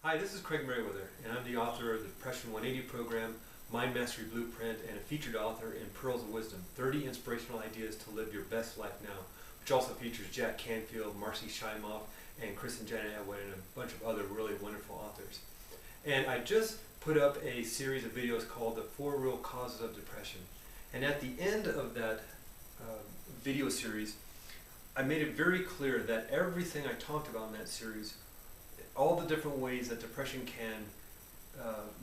Hi, this is Craig Merriweather, and I'm the author of the Depression 180 program, Mind Mastery Blueprint, and a featured author in Pearls of Wisdom, 30 Inspirational Ideas to Live Your Best Life Now, which also features Jack Canfield, Marcy Shimoff, and Kristen Janet Atwood, and a bunch of other really wonderful authors. And I just put up a series of videos called The 4 Real Causes of Depression. And at the end of that video series, I made it very clear that everything I talked about in that series, all the different ways that depression can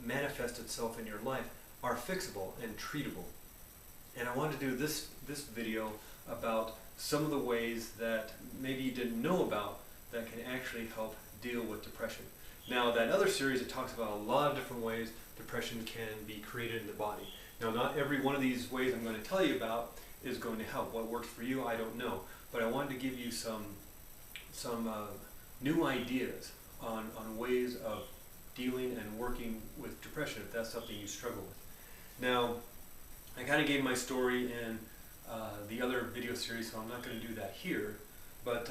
manifest itself in your life, are fixable and treatable. And I wanted to do this video about some of the ways that maybe you didn't know about that can actually help deal with depression. Now, that other series, it talks about a lot of different ways depression can be created in the body. Now, not every one of these ways I'm going to tell you about is going to help. What works for you, I don't know. But I wanted to give you some new ideas on ways of dealing and working with depression, if that's something you struggle with. Now, I kind of gave my story in the other video series, so I'm not going to do that here. But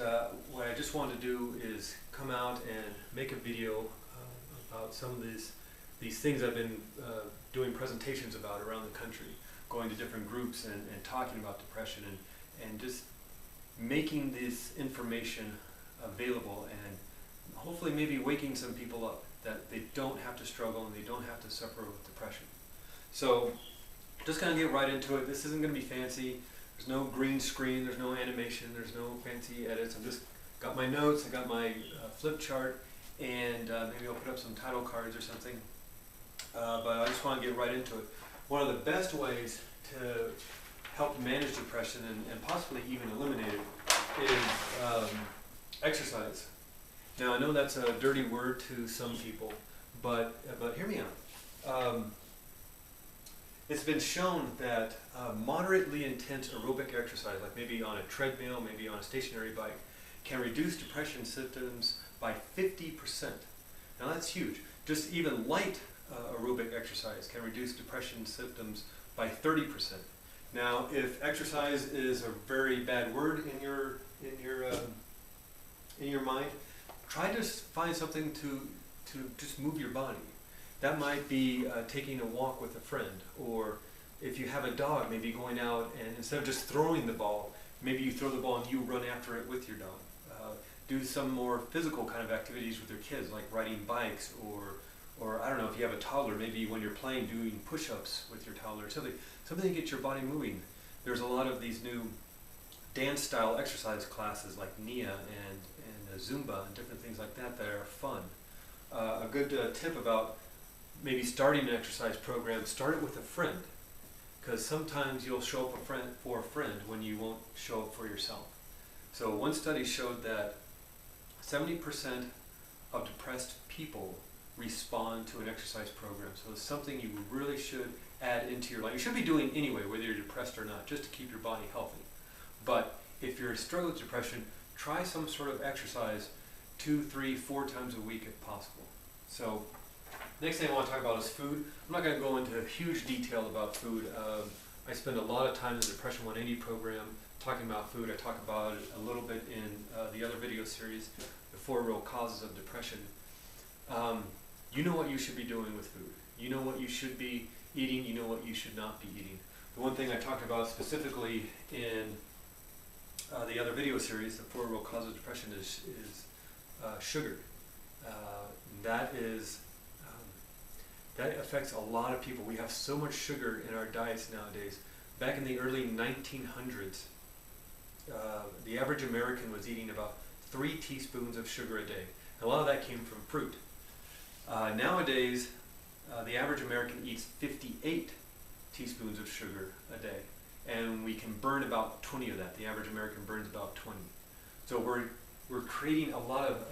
what I just want to do is come out and make a video about some of these things I've been doing presentations about around the country, going to different groups and talking about depression and just making this information available and hopefully maybe waking some people up that they don't have to struggle and they don't have to suffer with depression. So just kind of get right into it. This isn't going to be fancy. There's no green screen, there's no animation, there's no fancy edits. I've just got my notes, I got my flip chart, and maybe I'll put up some title cards or something. But I just want to get right into it. One of the best ways to help manage depression and possibly even eliminate it is exercise. Now, I know that's a dirty word to some people, but hear me out. It's been shown that moderately intense aerobic exercise, like maybe on a treadmill, maybe on a stationary bike, can reduce depression symptoms by 50%. Now, that's huge. Just even light aerobic exercise can reduce depression symptoms by 30%. Now, if exercise is a very bad word in your mind, try to find something to just move your body. That might be taking a walk with a friend, or if you have a dog, maybe going out and instead of just throwing the ball, maybe you throw the ball and you run after it with your dog. Do some more physical kind of activities with your kids, like riding bikes, or I don't know, if you have a toddler, maybe when you're playing, doing push-ups with your toddler, or something to get your body moving. There's a lot of these new dance-style exercise classes like Nia and Zumba and different things like that that are fun. A good tip about maybe starting an exercise program, start it with a friend, because sometimes you'll show up for a friend when you won't show up for yourself. So one study showed that 70% of depressed people respond to an exercise program. So it's something you really should add into your life. You should be doing anyway, whether you're depressed or not, just to keep your body healthy. But if you're struggling with depression, try some sort of exercise 2, 3, 4 times a week if possible. So next thing I want to talk about is food. I'm not going to go into huge detail about food. I spend a lot of time in the Depression 180 program talking about food. I talk about it a little bit in the other video series, The 4 Real Causes of Depression. You know what you should be doing with food. You know what you should be eating. You know what you should not be eating. The one thing I talked about specifically in the other video series, The 4 Real Causes of Depression, is sugar. That affects a lot of people. We have so much sugar in our diets nowadays. Back in the early 1900s, the average American was eating about 3 teaspoons of sugar a day. And a lot of that came from fruit. Nowadays, the average American eats 58 teaspoons of sugar a day. And we can burn about 20 of that. The average American burns about 20. So we're creating a lot of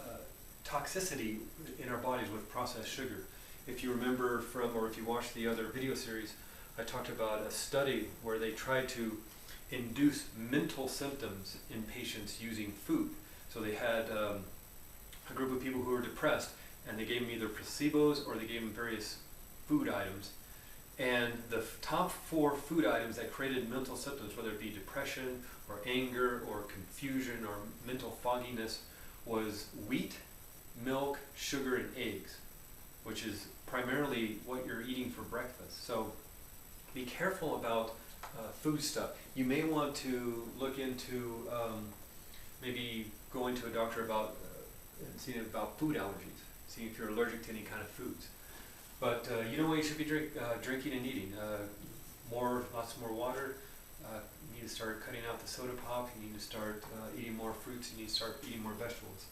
toxicity in our bodies with processed sugar. If you remember or if you watched the other video series, I talked about a study where they tried to induce mental symptoms in patients using food. So they had a group of people who were depressed, and they gave them either placebos or they gave them various food items. And the top 4 food items that created mental symptoms, whether it be depression or anger or confusion or mental fogginess, was wheat, milk, sugar, and eggs. which is primarily what you're eating for breakfast. So be careful about food stuff. You may want to look into maybe going to a doctor about and seeing about food allergies, seeing if you're allergic to any kind of foods. But you know what you should be drinking and eating? Lots more water. You need to start cutting out the soda pop. You need to start eating more fruits. You need to start eating more vegetables.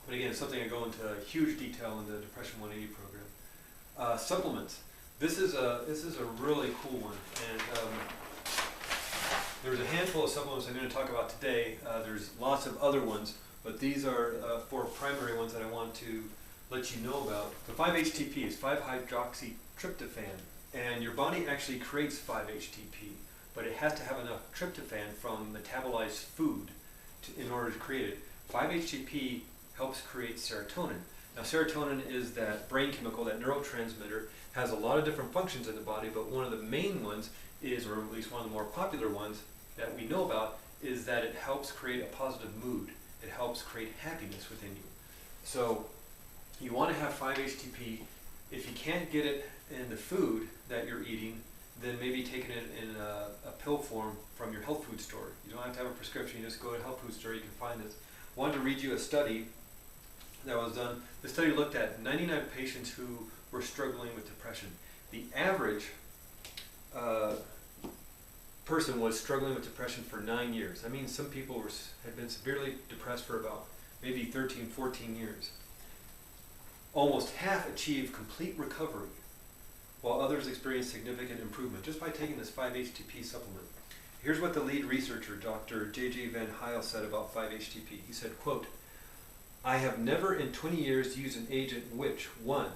But again, it's something I go into huge detail in the Depression 180 program. Supplements. This is a really cool one, and there's a handful of supplements I'm going to talk about today. There's lots of other ones, but these are four primary ones that I want to let you know about. The 5-HTP is 5-hydroxytryptophan, and your body actually creates 5-HTP, but it has to have enough tryptophan from metabolized food in order to create it. 5-HTP helps create serotonin. Now, serotonin is that brain chemical, that neurotransmitter, has a lot of different functions in the body, but one of the main ones is, or at least one of the more popular ones that we know about, is that it helps create a positive mood. It helps create happiness within you. So you want to have 5-HTP. If you can't get it in the food that you're eating, then maybe taking it in a pill form from your health food store. You don't have to have a prescription. You just go to a health food store. You can find this. I wanted to read you a study that was done. The study looked at 99 patients who were struggling with depression. The average person was struggling with depression for 9 years. I mean, some people had been severely depressed for about maybe 13, 14 years. Almost half achieved complete recovery, while others experienced significant improvement just by taking this 5-HTP supplement. Here's what the lead researcher, Dr. J.J. Van Hyle, said about 5-HTP. He said, quote, "I have never in 20 years used an agent which, 1,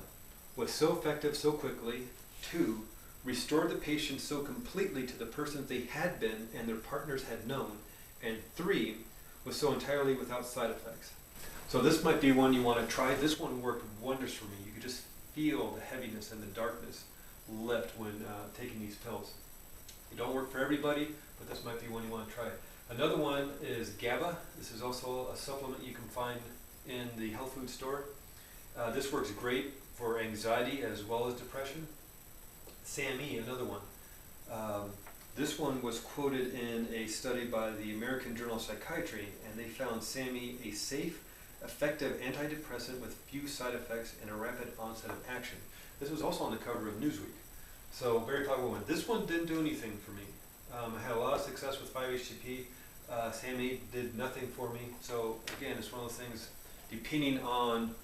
was so effective so quickly, 2, restored the patient so completely to the persons they had been and their partners had known, and 3, was so entirely without side effects." So this might be one you want to try. This one worked wonders for me. You could just feel the heaviness and the darkness lift when taking these pills. It don't work for everybody, but this might be one you want to try. Another one is GABA. This is also a supplement you can find in the health food store. This works great for anxiety as well as depression. SAMe, another one. This one was quoted in a study by the American Journal of Psychiatry, and they found SAMe a safe, effective antidepressant with few side effects and a rapid onset of action. This was also on the cover of Newsweek. So very popular one. This one didn't do anything for me. I had a lot of success with 5-HTP. SAMe did nothing for me. So again, it's one of those things, depending on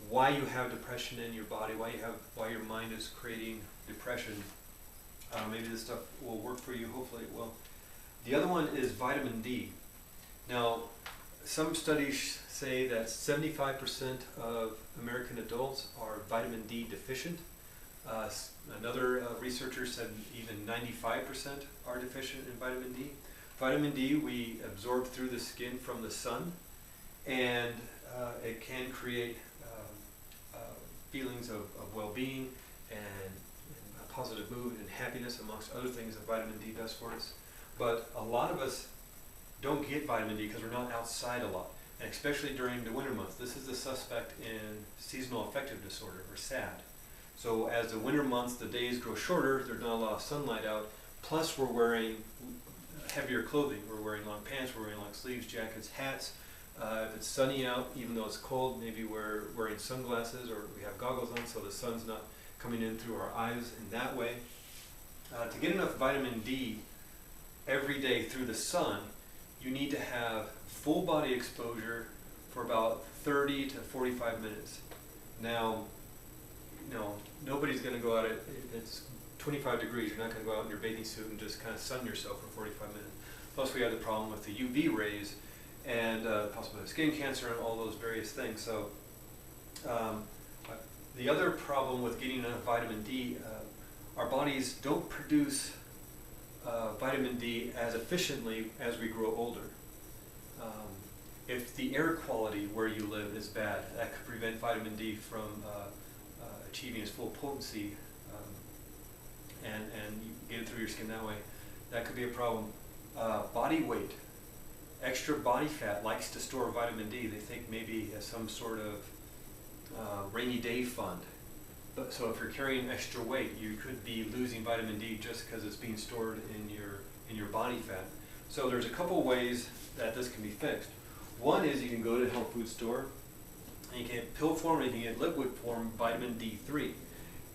why you have depression in your body, why your mind is creating depression, maybe this stuff will work for you. Hopefully it will. The other one is vitamin D. Now, some studies say that 75% of American adults are vitamin D deficient. Another researcher said even 95% are deficient in vitamin D. Vitamin D we absorb through the skin from the sun, and it can create feelings of well-being and a positive mood and happiness, amongst other things that vitamin D does for us. But a lot of us don't get vitamin D because we're not outside a lot, and especially during the winter months. This is the suspect in seasonal affective disorder, or SAD. So as the winter months, the days grow shorter, there's not a lot of sunlight out, plus we're wearing heavier clothing. We're wearing long pants, we're wearing long sleeves, jackets, hats. If it's sunny out, even though it's cold, maybe we're wearing sunglasses or we have goggles on so the sun's not coming in through our eyes in that way. To get enough vitamin D every day through the sun, you need to have full body exposure for about 30 to 45 minutes. Now, nobody's going to go out, if it's 25 degrees, you're not going to go out in your bathing suit and just kind of sun yourself for 45 minutes. Plus we have the problem with the UV rays and possibly skin cancer and all those various things. So the other problem with getting enough vitamin D, our bodies don't produce vitamin D as efficiently as we grow older. If the air quality where you live is bad, that could prevent vitamin D from achieving its full potency, and you get it through your skin that way. That could be a problem. Body weight. Extra body fat likes to store vitamin D. They think maybe as some sort of rainy day fund. But so if you're carrying extra weight, you could be losing vitamin D just because it's being stored in your body fat. So there's a couple ways that this can be fixed. One is you can go to a health food store and you can get pill form or you can get liquid form vitamin D3.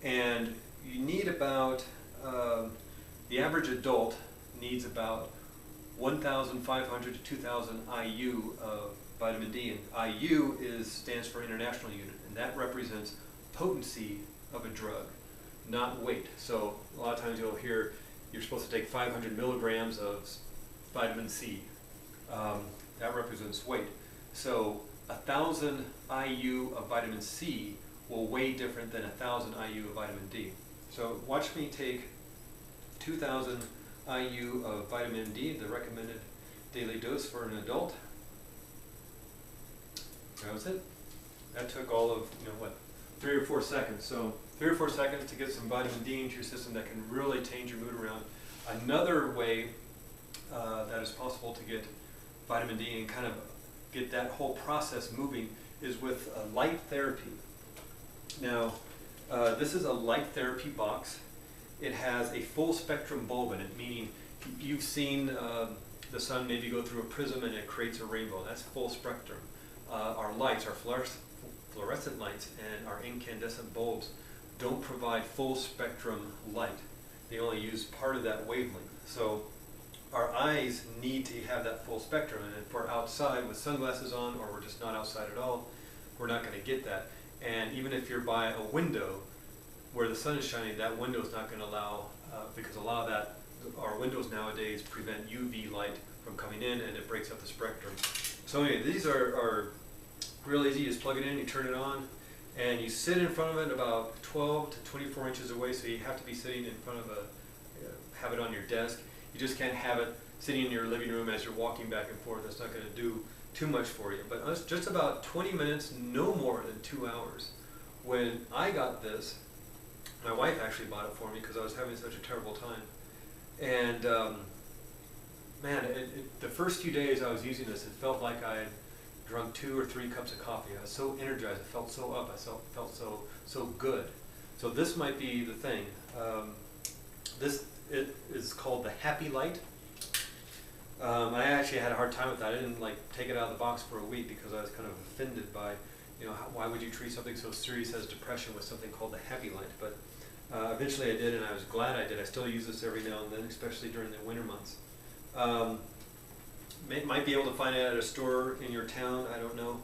And you need about, the average adult needs about 1,500 to 2,000 IU of vitamin D. And IU stands for International Unit, and that represents potency of a drug, not weight. So a lot of times you'll hear you're supposed to take 500 milligrams of vitamin C. That represents weight. So 1,000 IU of vitamin C will weigh different than 1,000 IU of vitamin D. So watch me take 2,000 IU of vitamin D, the recommended daily dose for an adult. That was it. That took all of, 3 or 4 seconds. So 3 or 4 seconds to get some vitamin D into your system that can really change your mood around. Another way that is possible to get vitamin D and kind of get that whole process moving is with light therapy. Now, this is a light therapy box. It has a full spectrum bulb in it, meaning you've seen the sun maybe go through a prism and it creates a rainbow. That's full spectrum. Our lights, our fluorescent lights and our incandescent bulbs don't provide full spectrum light. They only use part of that wavelength. So our eyes need to have that full spectrum, and if we're outside with sunglasses on or we're just not outside at all, we're not going to get that. And even if you're by a window where the sun is shining, that window is not going to allow, because a lot of that, our windows nowadays prevent UV light from coming in and it breaks up the spectrum. So anyway, these are real easy. You just plug it in, you turn it on, and you sit in front of it about 12 to 24 inches away, so you have to be sitting in front of have it on your desk. You just can't have it sitting in your living room as you're walking back and forth. That's not going to do too much for you. But just about 20 minutes, no more than 2 hours. When I got this, my wife actually bought it for me because I was having such a terrible time. And man, the first few days I was using this, it felt like I had drunk 2 or 3 cups of coffee. I was so energized. I felt so up. I felt so good. So this might be the thing. It is called the Happy Light. I actually had a hard time with that. I didn't take it out of the box for a week because I was kind of offended by, why would you treat something so serious as depression with something called the Happy Light? But eventually I did, and I was glad I did. I still use this every now and then, especially during the winter months. Might be able to find it at a store in your town, I don't know.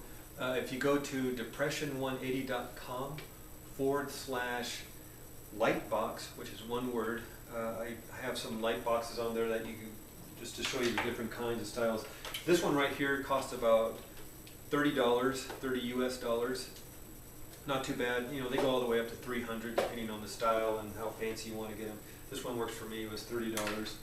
If you go to depression180.com/lightbox, which is one word, I have some light boxes on there that you can, just to show you the different kinds of styles. This one right here costs about $30, 30 US dollars. Not too bad. They go all the way up to 300 depending on the style and how fancy you want to get them. This one works for me. It was $30.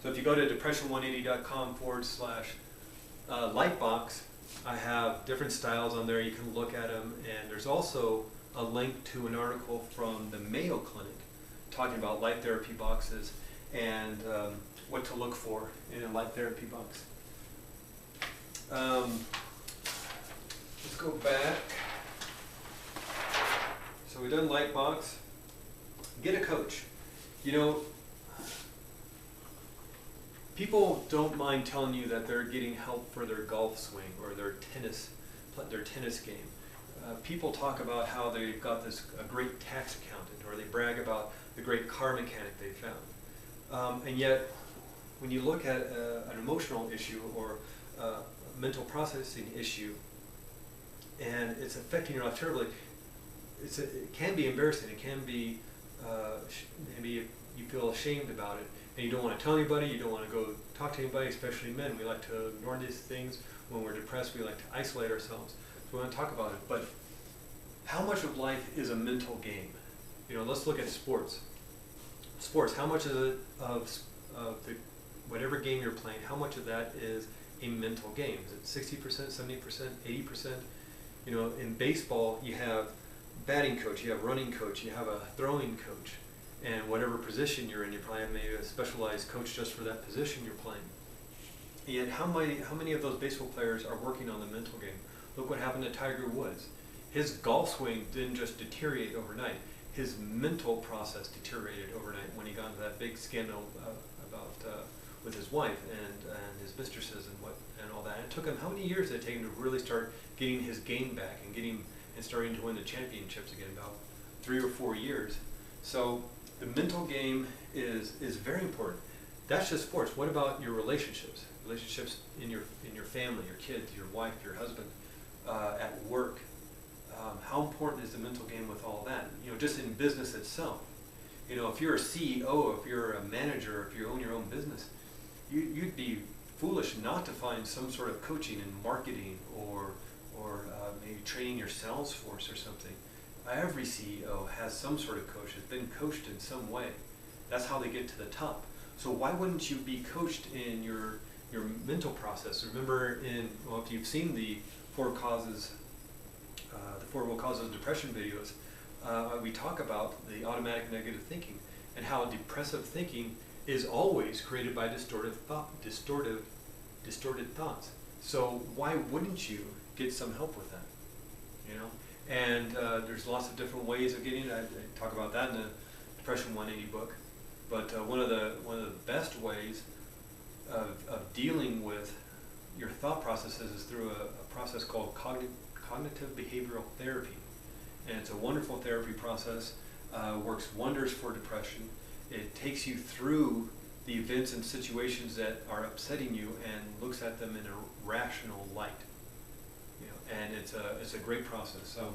So if you go to depression180.com/lightbox, I have different styles on there. You can look at them, and there's also a link to an article from the Mayo Clinic talking about light therapy boxes and what to look for in a light therapy box. Let's go back. So we've done light box. Get a coach. People don't mind telling you that they're getting help for their golf swing or their tennis game. People talk about how they've got a great tax accountant, or they brag about the great car mechanic they found. And yet, when you look at an emotional issue or a mental processing issue, and it's affecting your life terribly, it can be embarrassing. It can be, maybe you feel ashamed about it, and you don't want to tell anybody, you don't want to go talk to anybody, especially men. We like to ignore these things. When we're depressed, we like to isolate ourselves. So we want to talk about it. But how much of life is a mental game? Let's look at sports. Sports, how much of whatever game you're playing, how much of that is a mental game? Is it 60%, 70%, 80%? In baseball, you have batting coach, you have running coach, you have a throwing coach, and whatever position you're in, you probably have maybe a specialized coach just for that position you're playing. Yet how many of those baseball players are working on the mental game? Look what happened to Tiger Woods. His golf swing didn't just deteriorate overnight. his mental process deteriorated overnight when he got into that big scandal about with his wife and his mistresses and all that. And it took him, how many years did it take him to really start getting his game back and starting to win the championships again? About 3 or 4 years. So the mental game is very important. That's just sports. What about your relationships? Relationships in your family, your kids, your wife, your husband, at work. How important is the mental game with all that? You know, just in business itself. You know, if you're a CEO, if you're a manager, if you own your own business, you'd be foolish not to find some sort of coaching in marketing or maybe training your sales force or something. Every CEO has some sort of coach, has been coached in some way. That's how they get to the top. So why wouldn't you be coached in your mental process? Remember, if you've seen the four will causes of depression videos, we talk about the automatic negative thinking and how depressive thinking is always created by distorted thoughts. So why wouldn't you get some help with that? You know, and there's lots of different ways of getting it. I talk about that in the Depression 180 book. But one of the best ways of dealing with your thought processes is through a process called cognitive behavioral therapy. And it's a wonderful therapy process, works wonders for depression. It takes you through the events and situations that are upsetting you and looks at them in a rational light. You know, and it's a great process. So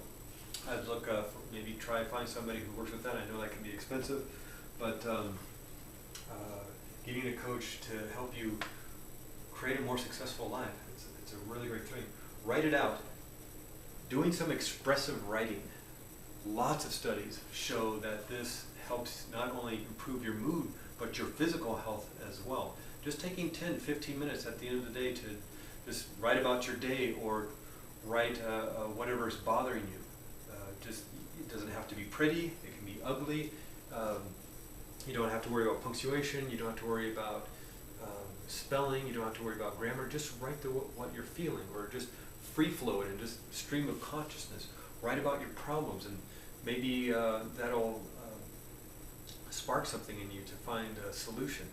I'd look maybe find somebody who works with that. I know that can be expensive, but getting a coach to help you create a more successful life, it's a really great thing. Write it out. Doing some expressive writing. Lots of studies show that this helps not only improve your mood, but your physical health as well. Just taking 10, 15 minutes at the end of the day to just write about your day or write whatever is bothering you. It doesn't have to be pretty, it can be ugly. You don't have to worry about punctuation, you don't have to worry about spelling, you don't have to worry about grammar. Just write what you're feeling, or just free flow it and just stream of consciousness. Write about your problems, and maybe that'll spark something in you to find a solution.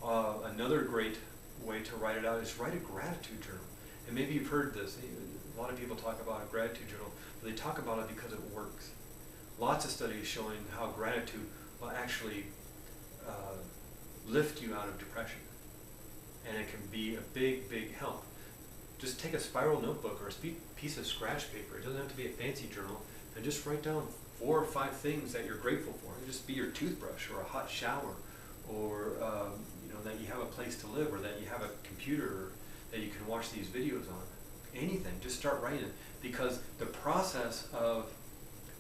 Another great way to write it out is write a gratitude journal. And maybe you've heard this. A lot of people talk about a gratitude journal, but they talk about it because it works. Lots of studies showing how gratitude will actually lift you out of depression. And it can be a big, big help. Just take a spiral notebook or a piece of scratch paper. It doesn't have to be a fancy journal. And just write down 4 or 5 things that you're grateful for. It just be your toothbrush or a hot shower, or that you have a place to live, or that you have a computer, or that you can watch these videos on. Anything. Just start writing, because the process of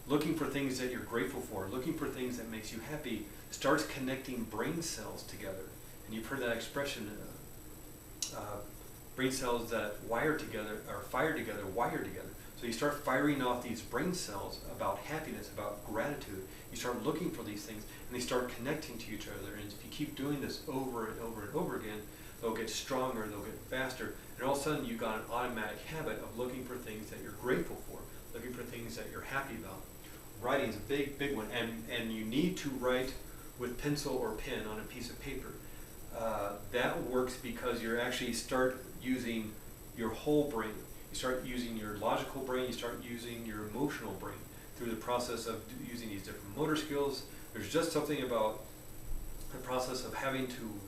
looking for things that you're grateful for, looking for things that makes you happy, starts connecting brain cells together. And you've heard that expression, brain cells that wire together, or fire together, wire together. So you start firing off these brain cells about happiness, about gratitude. You start looking for these things, and they start connecting to each other. And if you keep doing this over and over and over again, they'll get stronger, they'll get faster, and all of a sudden you've got an automatic habit of looking for things that you're grateful for, looking for things that you're happy about. Writing is a big, big one, and you need to write with pencil or pen on a piece of paper. That works because you actually start using your whole brain. You start using your logical brain, you start using your emotional brain through the process of using these different motor skills. There's just something about the process of having to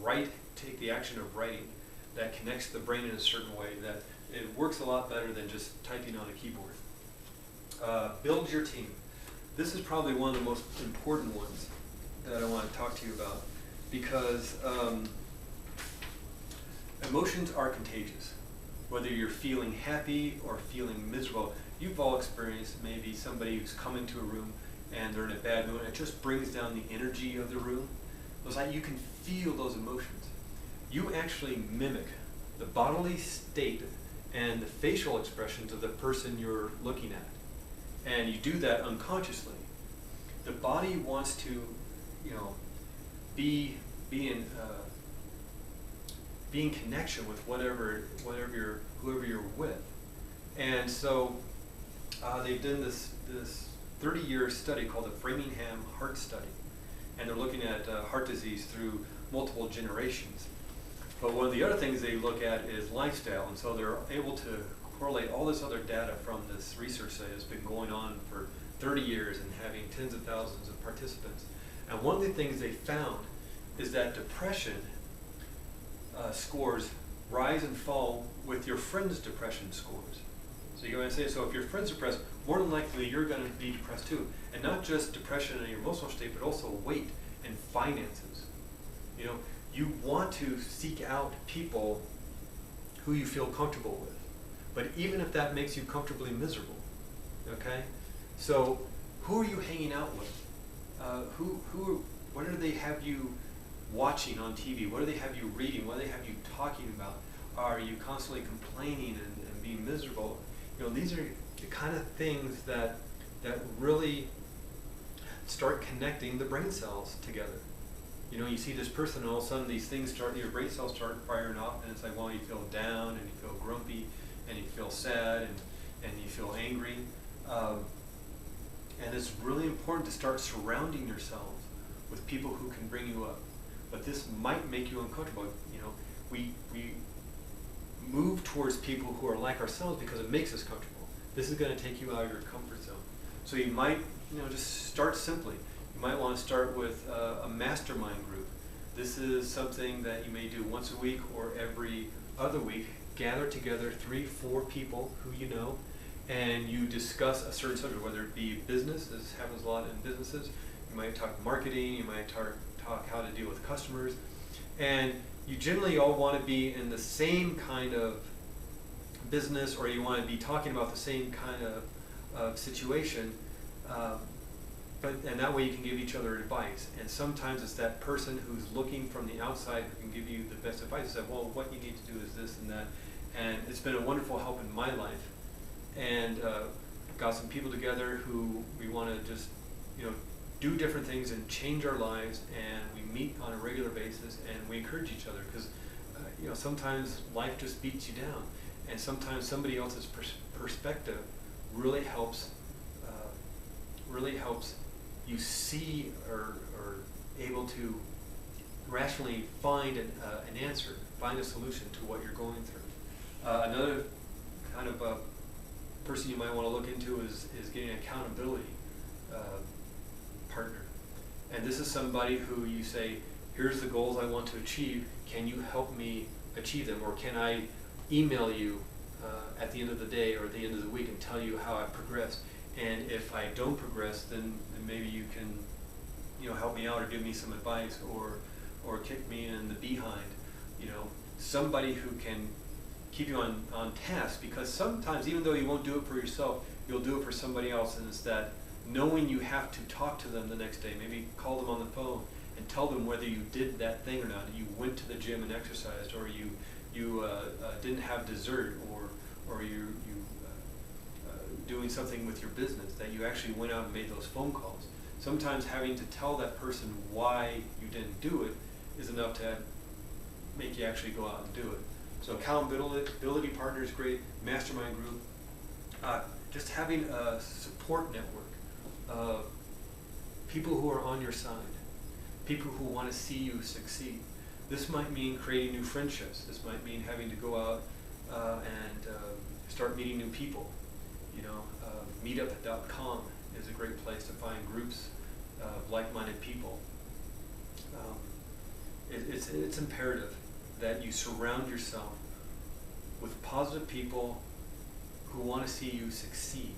write, take the action of writing, that connects the brain in a certain way that it works a lot better than just typing on a keyboard. Build your team. This is probably one of the most important ones that I want to talk to you about, because emotions are contagious. Whether you're feeling happy or feeling miserable, you've all experienced maybe somebody who's come into a room and they're in a bad mood, and it just brings down the energy of the room. It's like you can feel those emotions. You actually mimic the bodily state and the facial expressions of the person you're looking at. And you do that unconsciously. The body wants to, be in connection with whoever you're with. And so they've done this 30-year study called the Framingham Heart Study. And they're looking at heart disease through multiple generations. But one of the other things they look at is lifestyle, and so they're able to correlate all this other data from this research that has been going on for 30 years and having tens of thousands of participants. And one of the things they found is that depression scores rise and fall with your friend's depression scores. So you're going to say, so if your friend's depressed, more than likely you're going to be depressed too. And not just depression in your emotional state, but also weight and finances. You know, you want to seek out people who you feel comfortable with. But even if that makes you comfortably miserable, okay? So who are you hanging out with? What do they have you watching on TV? What do they have you reading? What do they have you talking about? Are you constantly complaining and being miserable? You know, these are the kind of things that really start connecting the brain cells together. You know, you see this person, and all of a sudden these things start, your brain cells start firing off, and it's like, well, you feel down, and you feel grumpy, and you feel sad, and you feel angry. And it's really important to start surrounding yourself with people who can bring you up. But this might make you uncomfortable. You know, we move towards people who are like ourselves because it makes us comfortable. This is going to take you out of your comfort zone. So you might, you know, just start simply. You might want to start with a mastermind group. This is something that you may do once a week or every other week. Gather together 3-4 people who you know, and you discuss a certain subject, whether it be business. This happens a lot in businesses. You might talk marketing, you might talk how to deal with customers, and you generally all want to be in the same kind of business, or you want to be talking about the same kind of situation, and that way you can give each other advice. And sometimes it's that person who's looking from the outside who can give you the best advice. It's like, well, what you need to do is this and that. And it's been a wonderful help in my life. And got some people together who we want to just, you know, do different things and change our lives, and we meet on a regular basis and we encourage each other, because you know, sometimes life just beats you down, and sometimes somebody else's perspective really helps you see or able to rationally find an answer, find a solution to what you're going through. Another kind of person you might want to look into is getting an accountability partner. And this is somebody who you say, here's the goals I want to achieve, can you help me achieve them? Or can I email you at the end of the day or at the end of the week and tell you how I've progressed? And if I don't progress, then maybe you can, you know, help me out or give me some advice, or kick me in the behind. You know, somebody who can keep you on task, because sometimes, even though you won't do it for yourself, you'll do it for somebody else, and it's that knowing you have to talk to them the next day, maybe call them on the phone and tell them whether you did that thing or not. You went to the gym and exercised, or you didn't have dessert, or you doing something with your business, that you actually went out and made those phone calls. Sometimes having to tell that person why you didn't do it is enough to make you actually go out and do it. So accountability partner is great, mastermind group, just having a support network of people who are on your side, people who want to see you succeed. This might mean creating new friendships. This might mean having to go out and start meeting new people. You know, meetup.com is a great place to find groups of like-minded people. It's imperative that you surround yourself with positive people who want to see you succeed.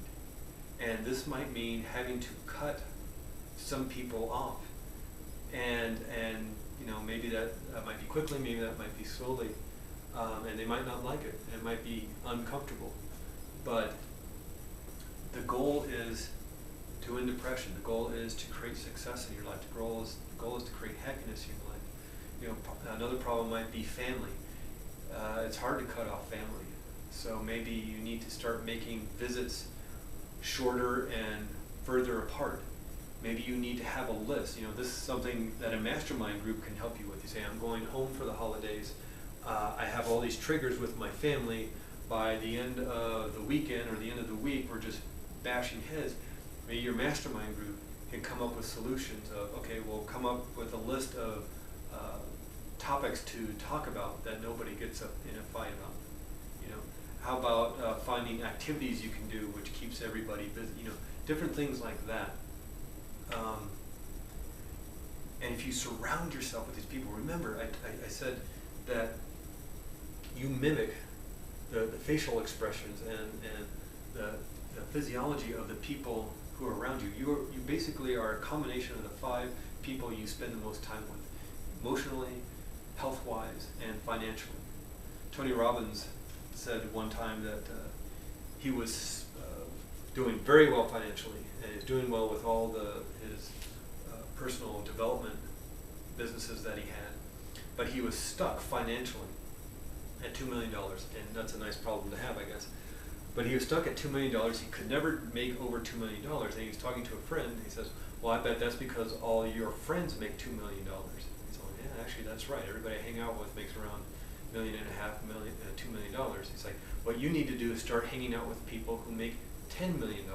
And this might mean having to cut some people off. And you know, maybe that might be quickly, maybe that might be slowly, and they might not like it, and it might be uncomfortable. But the goal is to end depression. The goal is to create success in your life. The goal is to create happiness in your life. You know, another problem might be family. It's hard to cut off family. So maybe you need to start making visits shorter and further apart. Maybe you need to have a list. You know, this is something that a mastermind group can help you with. You say, I'm going home for the holidays. I have all these triggers with my family. By the end of the weekend or the end of the week, we're just bashing heads. Maybe your mastermind group can come up with solutions of, okay, we'll come up with a list of topics to talk about that nobody gets up in a fight about. You know, how about finding activities you can do which keeps everybody busy? You know, different things like that. And if you surround yourself with these people, remember, I said that you mimic the facial expressions and the physiology of the people who are around you. You basically are a combination of the 5 people you spend the most time with, emotionally, health-wise, and financially. Tony Robbins said one time that he was doing very well financially, and he's doing well with all his personal development businesses that he had, but he was stuck financially at $2 million, and that's a nice problem to have, I guess. But he was stuck at $2 million. He could never make over $2 million. And he was talking to a friend. And he says, well, I bet that's because all your friends make $2 million. He's like, yeah, actually, that's right. Everybody I hang out with makes around $1.5 million, $2 million. He's like, what you need to do is start hanging out with people who make $10 million.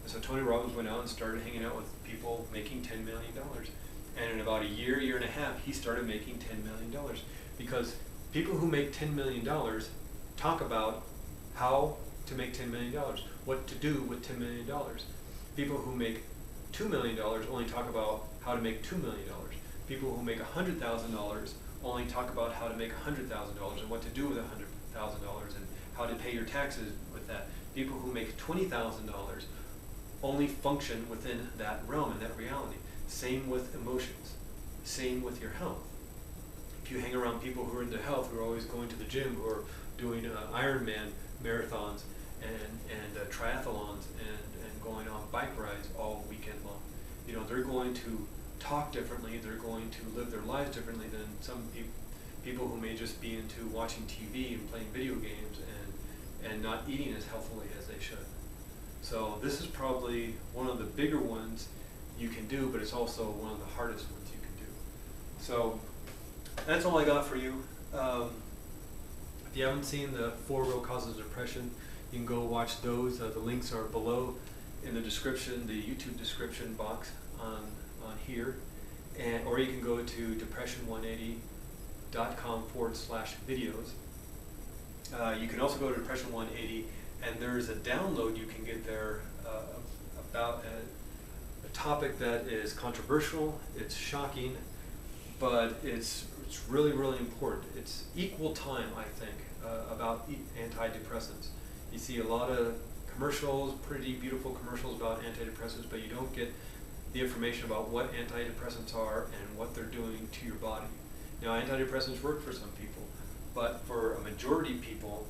And so Tony Robbins went out and started hanging out with people making $10 million. And in about a year and a half, he started making $10 million. Because people who make $10 million talk about how to make $10 million, what to do with $10 million. People who make $2 million only talk about how to make $2 million. People who make $100,000 only talk about how to make $100,000 and what to do with $100,000 and how to pay your taxes with that. People who make $20,000 only function within that realm and that reality. Same with emotions. Same with your health. If you hang around people who are into health, who are always going to the gym, who are doing Ironman marathons and triathlons and going on bike rides all weekend long, you know, they're going to talk differently, they're going to live their lives differently than some people who may just be into watching TV and playing video games and not eating as healthily as they should. So this is probably one of the bigger ones you can do, but it's also one of the hardest ones you can do. So that's all I got for you. If you haven't seen the 4 Real Causes of Depression, you can go watch those. The links are below in the description, the YouTube description box on here. Or you can go to depression180.com/videos. You can also go to Depression 180, and there's a download you can get there about a topic that is controversial, it's shocking, but it's really, really important. It's equal time, I think, about antidepressants. You see a lot of commercials, pretty beautiful commercials about antidepressants, but you don't get the information about what antidepressants are and what they're doing to your body. Now, antidepressants work for some people, but for a majority of people,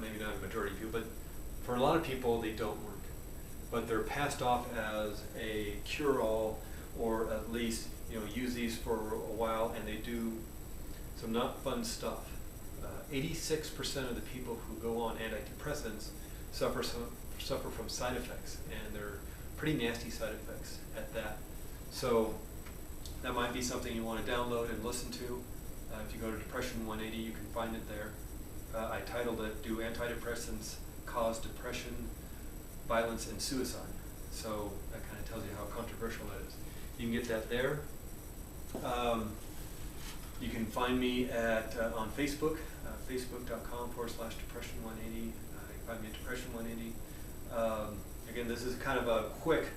maybe not a majority of people, but for a lot of people, they don't work. But they're passed off as a cure-all, or at least, you know, use these for a while, and they do some not fun stuff. 86% of the people who go on antidepressants suffer from side effects, and they're pretty nasty side effects at that. So that might be something you want to download and listen to. If you go to Depression 180, you can find it there. I titled it, Do Antidepressants Cause Depression, Violence, and Suicide? So that kind of tells you how controversial that is. You can get that there. You can find me on Facebook, facebook.com/depression180. You can find me at Depression180. Again, this is kind of a quick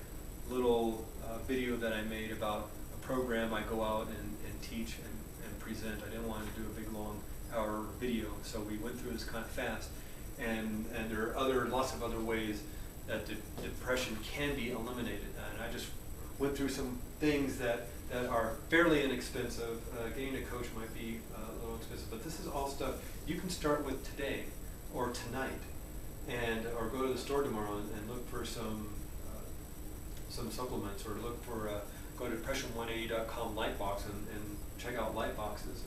little video that I made about a program I go out and teach and present. I didn't want to do a big long hour video, so we went through this kind of fast. And there are lots of other ways that depression can be eliminated. And I just went through some things that are fairly inexpensive. Getting a coach might be a little expensive, but this is all stuff you can start with today or tonight, or go to the store tomorrow and look for some supplements, or look for go to depression180.com Lightbox and check out Lightboxes.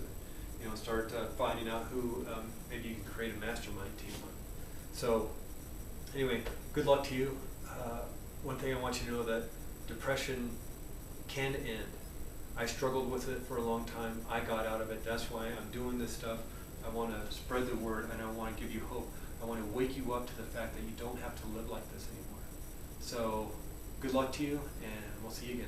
You know, start finding out who maybe you can create a mastermind team with. So anyway, good luck to you. One thing I want you to know, that depression can end. I struggled with it for a long time. I got out of it. That's why I'm doing this stuff. I want to spread the word, and I want to give you hope. I want to wake you up to the fact that you don't have to live like this anymore. So good luck to you, and we'll see you again.